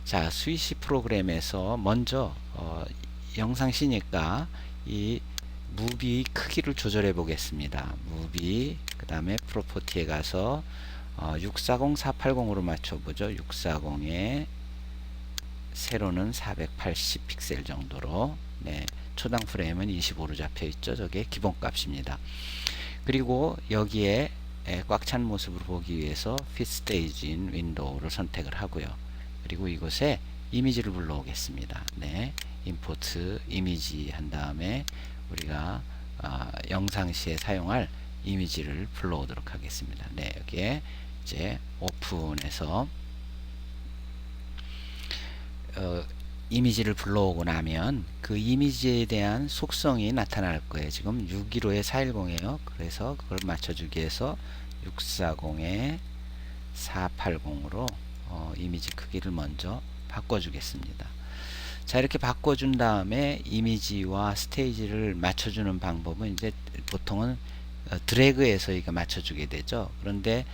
자, 스위시 프로그램에서 먼저 영상시니까 이 무비 크기를 조절해 보겠습니다. 무비 그 다음에 프로퍼티에 가서 640, 480으로 맞춰보죠. 640에 세로는 480 픽셀 정도로, 네, 초당 프레임은 25로 잡혀 있죠. 저게 기본 값입니다. 그리고 여기에 꽉 찬 모습을 보기 위해서 Fit Stage in Window를 선택을 하고요. 그리고 이곳에 이미지를 불러오겠습니다. 네, 임포트 이미지 한 다음에 우리가 영상시에 사용할 이미지를 불러오도록 하겠습니다. 네, 여기에 이제 오픈해서 이미지를 불러오고 나면 그 이미지에 대한 속성이 나타날 거예요. 지금 615에 410이에요. 그래서 그걸 맞춰주기 위해서 640에 480으로 이미지 크기를 먼저 바꿔주겠습니다. 자, 이렇게 바꿔준 다음에 이미지와 스테이지를 맞춰주는 방법은 이제 보통은 드래그해서 이거 맞춰주게 되죠. 그런데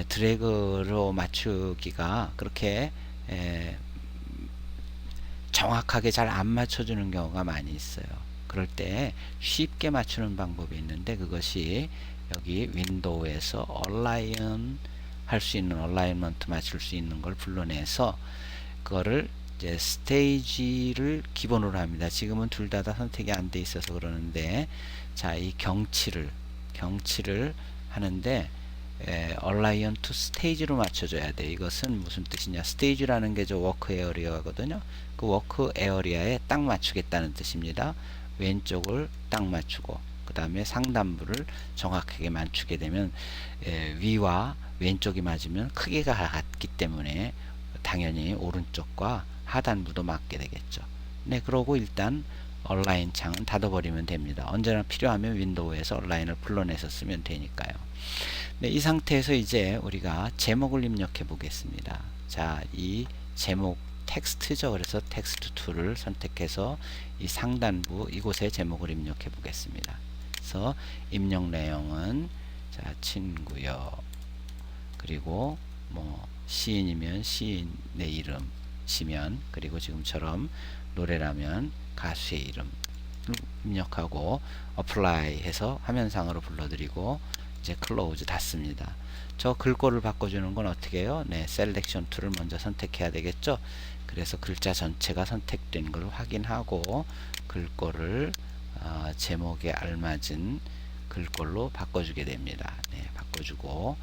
드래그로 맞추기가 그렇게 정확하게 잘 안 맞춰주는 경우가 많이 있어요. 그럴 때 쉽게 맞추는 방법이 있는데, 그것이 여기 윈도우에서 얼라이언 할 수 있는, 얼라이먼트 맞출 수 있는 걸 불러내서 그거를 이제 스테이지를 기본으로 합니다. 지금은 둘 다 선택이 안 돼 있어서 그러는데, 자, 이 경치를 하는데 얼라이언 투 스테이지로 맞춰줘야 돼. 이것은 무슨 뜻이냐? 스테이지라는 게 저 워크 에어리어거든요. 그 워크 에어리어에 딱 맞추겠다는 뜻입니다. 왼쪽을 딱 맞추고 그 다음에 상단부를 정확하게 맞추게 되면 위와 왼쪽이 맞으면 크기가 같기 때문에 당연히 오른쪽과 하단부도 맞게 되겠죠. 네, 그러고 일단 얼라인 창은 닫아버리면 됩니다. 언제나 필요하면 윈도우에서 얼라인을 불러내서 쓰면 되니까요. 네, 이 상태에서 이제 우리가 제목을 입력해 보겠습니다. 자, 이 제목 텍스트죠. 그래서 텍스트 툴을 선택해서 이 상단부 이곳에 제목을 입력해 보겠습니다. 그래서 입력 내용은 자, 친구요. 그리고 뭐 시인이면 시인의 이름, 시면, 그리고 지금처럼 노래라면 가수의 이름 입력하고 어플라이 해서 화면상으로 불러드리고 이제 클로즈 닫습니다. 저 글꼴을 바꿔주는 건 어떻게 해요? 네, 셀렉션 툴을 먼저 선택해야 되겠죠. 그래서 글자 전체가 선택된 걸 확인하고 글꼴을 제목에 알맞은 글꼴로 바꿔주게 됩니다. 네, 바꿔주고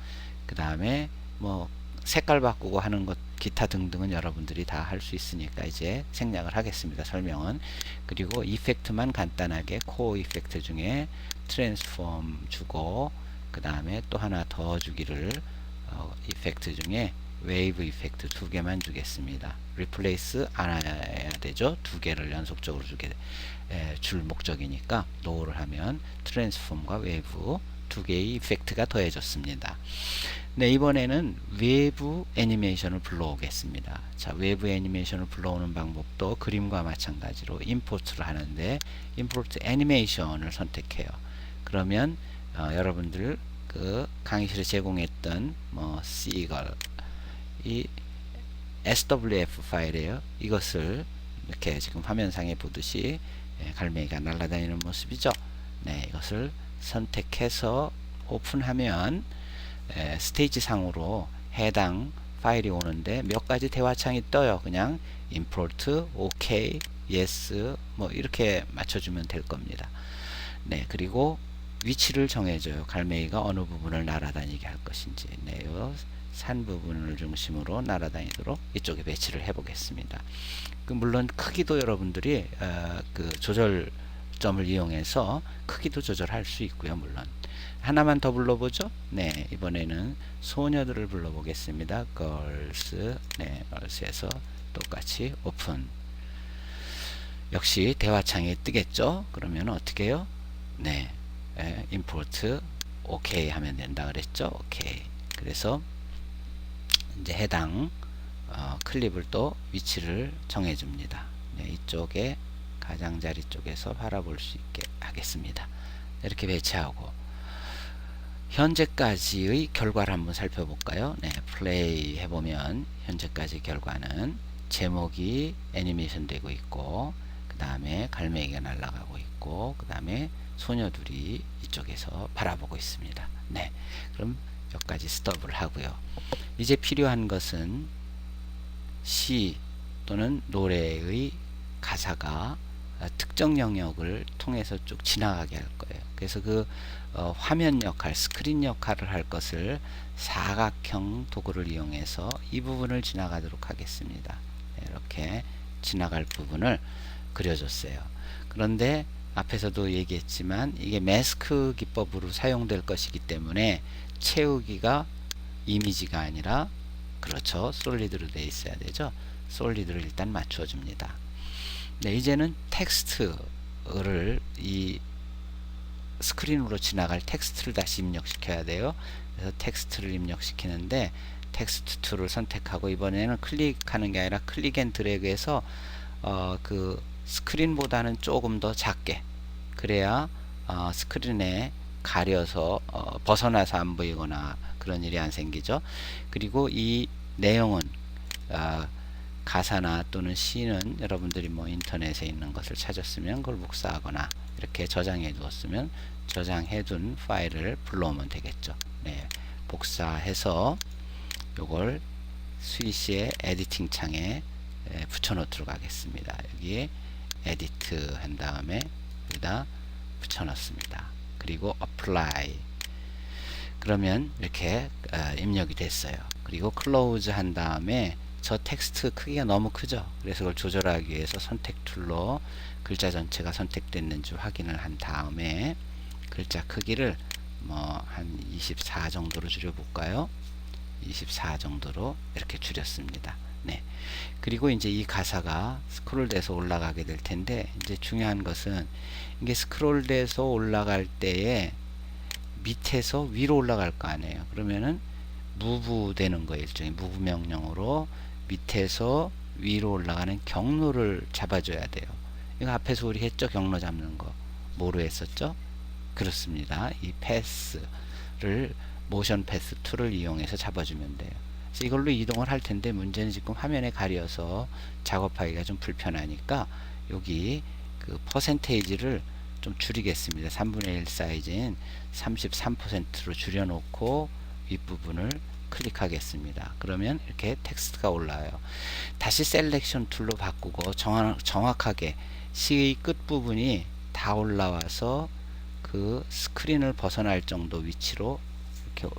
그 다음에 뭐 색깔 바꾸고 하는 것 기타 등등은 여러분들이 다 할 수 있으니까 이제 생략을 하겠습니다. 설명은. 그리고 이펙트만 간단하게 코어 이펙트 중에 트랜스폼 주고 그 다음에 또 하나 더 주기를 이펙트 중에 웨이브 이펙트 2개만 주겠습니다. 리플레이스 안 해야 되죠. 2개를 연속적으로 줄 목적이니까 노를 하면 트랜스폼과 웨이브 2개의 이펙트가 더해졌습니다. 네, 이번에는 외부 애니메이션을 불러오겠습니다. 자, 외부 애니메이션을 불러오는 방법도 그림과 마찬가지로 임포트를 하는데 임포트 애니메이션을 선택해요. 그러면 여러분들 그 강의실에 제공했던 뭐 시걸 이 SWF 파일이에요. 이것을 이렇게 지금 화면상에 보듯이 갈매기가 날아다니는 모습이죠. 네, 이것을 선택해서 오픈하면 스테이지 상으로 해당 파일이 오는데 몇 가지 대화창이 떠요. 그냥 import, OK, yes 뭐 이렇게 맞춰주면 될 겁니다. 네, 그리고 위치를 정해줘요. 갈매기가 어느 부분을 날아다니게 할 것인지. 네, 산 부분을 중심으로 날아다니도록 이쪽에 배치를 해 보겠습니다. 물론 크기도 여러분들이 그 조절점을 이용해서 크기도 조절할 수 있고요. 물론 하나만 더 불러보죠. 네, 이번에는 소녀들을 불러보겠습니다. girls. 네, girls에서 똑같이 오픈. 역시 대화창에 뜨겠죠. 그러면 어떻게 해요? 네, import OK 하면 된다 그랬죠. OK. 그래서 이제 해당 클립을 또 위치를 정해줍니다. 네, 이쪽에 가장자리 쪽에서 바라볼 수 있게 하겠습니다. 이렇게 배치하고 현재까지의 결과를 한번 살펴볼까요? 네, 플레이 해보면 현재까지 결과는 제목이 애니메이션 되고 있고, 그 다음에 갈매기가 날아가고 있고, 그 다음에 소녀들이 이쪽에서 바라보고 있습니다. 네, 그럼 여기까지 스톱을 하고요. 이제 필요한 것은 시 또는 노래의 가사가 특정 영역을 통해서 쭉 지나가게 할 거예요. 그래서 그 화면 역할, 스크린 역할을 할 것을 사각형 도구를 이용해서 이 부분을 지나가도록 하겠습니다. 이렇게 지나갈 부분을 그려줬어요. 그런데 앞에서도 얘기했지만 이게 매스크 기법으로 사용될 것이기 때문에 채우기가 이미지가 아니라, 그렇죠, 솔리드로 되어 있어야 되죠. 솔리드를 일단 맞춰 줍니다. 네, 이제는 텍스트를 이 스크린으로 지나갈 텍스트를 다시 입력시켜야 돼요. 그래서 텍스트를 입력시키는데 텍스트 툴을 선택하고, 이번에는 클릭하는 게 아니라 클릭 앤 드래그해서 그 스크린보다는 조금 더 작게, 그래야 스크린에 가려서 벗어나서 안 보이거나 그런 일이 안 생기죠. 그리고 이 내용은 가사나 또는 시는 여러분들이 뭐 인터넷에 있는 것을 찾았으면 그걸 복사하거나 이렇게 저장해 두었으면 저장해 둔 파일을 불러오면 되겠죠. 네, 복사해서 요걸 스위치의 에디팅 창에 붙여 놓도록 하겠습니다. 여기에 에디트 한 다음에 여기다 붙여 넣습니다. 그리고 apply, 그러면 이렇게 입력이 됐어요. 그리고 클로즈 한 다음에 저 텍스트 크기가 너무 크죠. 그래서 그걸 조절하기 위해서 선택 툴로 글자 전체가 선택됐는지 확인을 한 다음에 글자 크기를 뭐 한 24 정도로 줄여볼까요? 24 정도로 이렇게 줄였습니다. 네. 그리고 이제 이 가사가 스크롤돼서 올라가게 될 텐데, 이제 중요한 것은 이게 스크롤돼서 올라갈 때에 밑에서 위로 올라갈 거 아니에요. 그러면은 무브 되는 거예요. 일종의 무브 명령으로 밑에서 위로 올라가는 경로를 잡아줘야 돼요. 이거 앞에서 우리 했죠? 경로 잡는 거. 뭐로 했었죠? 그렇습니다. 이 패스를 모션 패스 툴을 이용해서 잡아주면 돼요. 그래서 이걸로 이동을 할 텐데, 문제는 지금 화면에 가려서 작업하기가 좀 불편하니까 여기 그 퍼센테이지를 좀 줄이겠습니다. 3분의 1 사이즈인 33%로 줄여놓고 윗부분을 클릭하겠습니다. 그러면 이렇게 텍스트가 올라와요. 다시 셀렉션 툴로 바꾸고 정확하게 시의 끝부분이 다 올라와서 그 스크린을 벗어날 정도 위치로 이렇게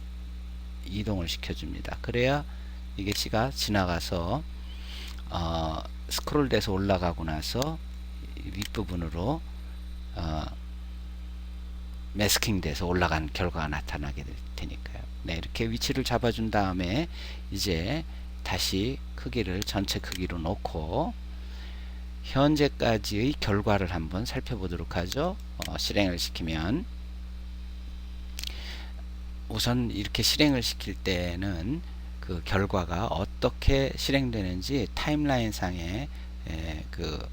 이동을 시켜줍니다. 그래야 이게 시가 지나가서 스크롤 돼서 올라가고 나서 윗부분으로 매스킹 돼서 올라간 결과가 나타나게 될 테니까요. 네, 이렇게 위치를 잡아준 다음에 이제 다시 크기를 전체 크기로 놓고 현재까지의 결과를 한번 살펴보도록 하죠. 실행을 시키면, 우선 이렇게 실행을 시킬 때는 그 결과가 어떻게 실행되는지 타임라인 상에 그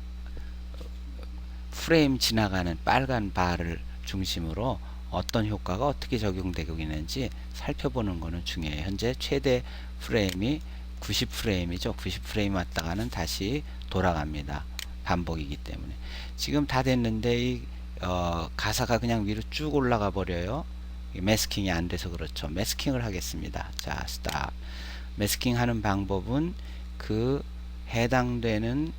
프레임 지나가는 빨간 바를 중심으로 어떤 효과가 어떻게 적용되고 있는지 살펴보는 것은 중요해요. 현재 최대 프레임이 90프레임이죠. 90프레임 왔다가는 다시 돌아갑니다. 반복이기 때문에. 지금 다 됐는데 이 가사가 그냥 위로 쭉 올라가 버려요. 매스킹이 안 돼서 그렇죠. 매스킹을 하겠습니다. 자, 스탑. 매스킹 하는 방법은 그 해당되는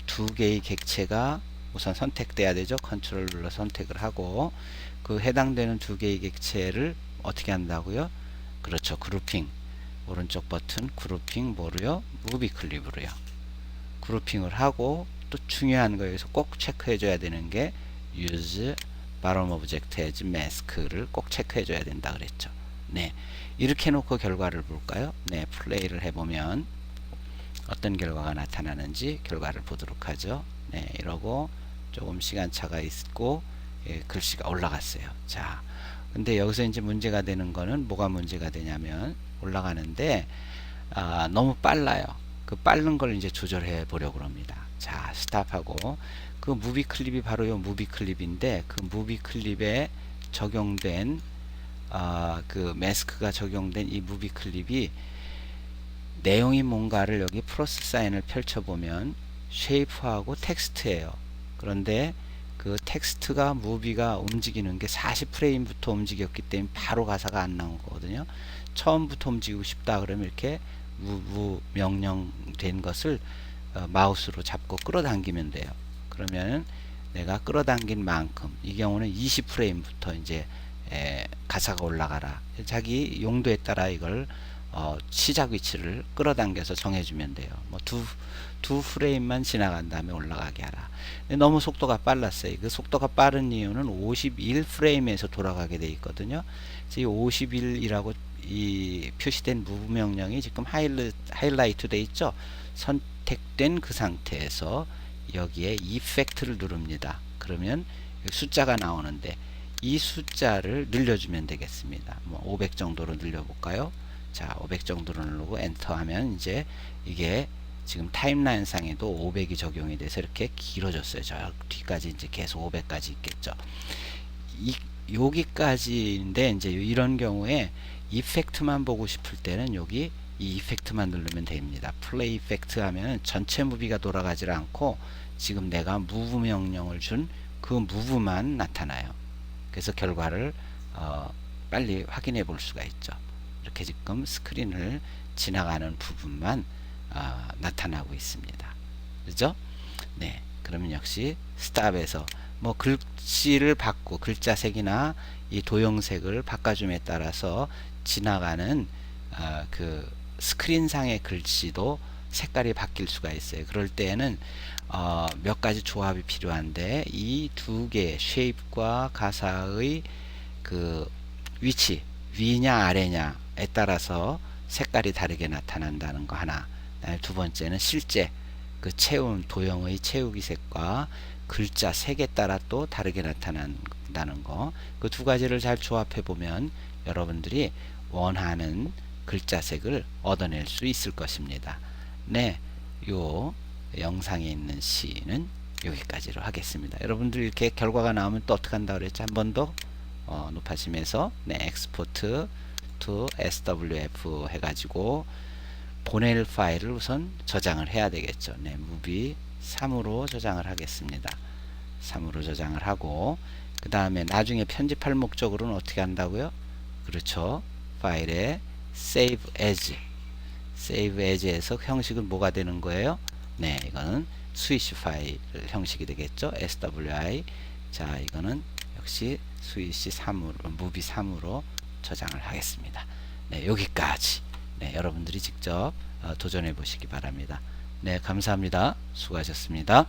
두 개의 객체가 우선 선택돼야 되죠. 컨트롤 눌러 선택을 하고, 그 해당되는 두 개의 객체를 어떻게 한다고요? 그렇죠. 그룹핑. 오른쪽 버튼 그룹핑 뭐로요? 무비 클립으로요. 그룹핑을 하고, 또 중요한 거에서 꼭 체크해 줘야 되는 게 use bottom object as mask를 꼭 체크해 줘야 된다 그랬죠. 네, 이렇게 놓고 결과를 볼까요? 네, 플레이를 해보면 어떤 결과가 나타나는지 결과를 보도록 하죠. 네, 이러고 조금 시간차가 있고 글씨가 올라갔어요. 자, 근데 여기서 이제 문제가 되는 거는 뭐가 문제가 되냐면, 올라가는데 너무 빨라요. 그 빠른 걸 이제 조절해 보려고 합니다. 자, 스탑하고, 그 무비 클립이 바로 요 무비 클립인데, 그 무비 클립에 적용된 그 매스크가 적용된 이 무비 클립이 내용이 뭔가를 여기 플러스 사인을 펼쳐보면 쉐이프하고 텍스트예요. 그런데 그 텍스트가 무비가 움직이는 게 40프레임부터 움직였기 때문에 바로 가사가 안 나온 거거든요. 처음부터 움직이고 싶다 그러면 이렇게 무 명령된 것을 마우스로 잡고 끌어당기면 돼요. 그러면 내가 끌어당긴 만큼, 이 경우는 20프레임부터 이제 가사가 올라가라. 자기 용도에 따라 이걸 시작 위치를 끌어당겨서 정해주면 돼요. 뭐 두 프레임만 지나간 다음에 올라가게 하라. 너무 속도가 빨랐어요. 그 속도가 빠른 이유는 51프레임에서 돌아가게 돼 있거든요. 이 51이라고 이 표시된 무브 명령이 지금 하이라이트 돼 있죠. 선택된 그 상태에서 여기에 이펙트를 누릅니다. 그러면 숫자가 나오는데 이 숫자를 늘려주면 되겠습니다. 뭐 500 정도로 늘려볼까요? 자, 500 정도로 누르고 엔터 하면 이제 이게 지금 타임라인 상에도 500이 적용이 돼서 이렇게 길어졌어요. 저 뒤까지 이제 계속 500까지 있겠죠. 여기까지인데 이제 이런 경우에 이펙트만 보고 싶을 때는 여기 이 이펙트만 누르면 됩니다. 플레이 이펙트 하면 전체 무비가 돌아가지 않고 지금 내가 무브 명령을 준 그 무브만 나타나요. 그래서 결과를 빨리 확인해 볼 수가 있죠. 이렇게 지금 스크린을 지나가는 부분만 나타나고 있습니다. 그죠? 네. 그러면 역시 스탑에서 뭐 글씨를 바꾸 글자색이나 이 도형색을 바꿔줌에 따라서 지나가는 그 스크린상의 글씨도 색깔이 바뀔 수가 있어요. 그럴 때에는 몇 가지 조합이 필요한데 이 두 개의 쉐입과 가사의 그 위치, 위냐 아래냐에 따라서 색깔이 다르게 나타난다는 거 하나. 두 번째는 실제 그 채운 도형의 채우기 색과 글자 색에 따라 또 다르게 나타난다는 거. 그 두 가지를 잘 조합해 보면 여러분들이 원하는 글자 색을 얻어낼 수 있을 것입니다. 네, 요 영상에 있는 시는 여기까지로 하겠습니다. 여러분들 이렇게 결과가 나오면 또 어떻게 한다 그랬죠? 한 번 더 높아지면서 네, 엑스포트 to SWF 해가지고 보낼 파일을 우선 저장을 해야 되겠죠. 네, 무비 3으로 저장을 하겠습니다. 3으로 저장을 하고 그 다음에 나중에 편집할 목적으로는 어떻게 한다고요? 그렇죠. 파일에 save as에서 형식은 뭐가 되는 거예요? 네, 이거는 스위치 파일 형식이 되겠죠. SWI. 자, 이거는 역시 스위치 3으로, 무비 3으로 저장을 하겠습니다. 네, 여기까지. 네, 여러분들이 직접 도전해 보시기 바랍니다. 네, 감사합니다. 수고하셨습니다.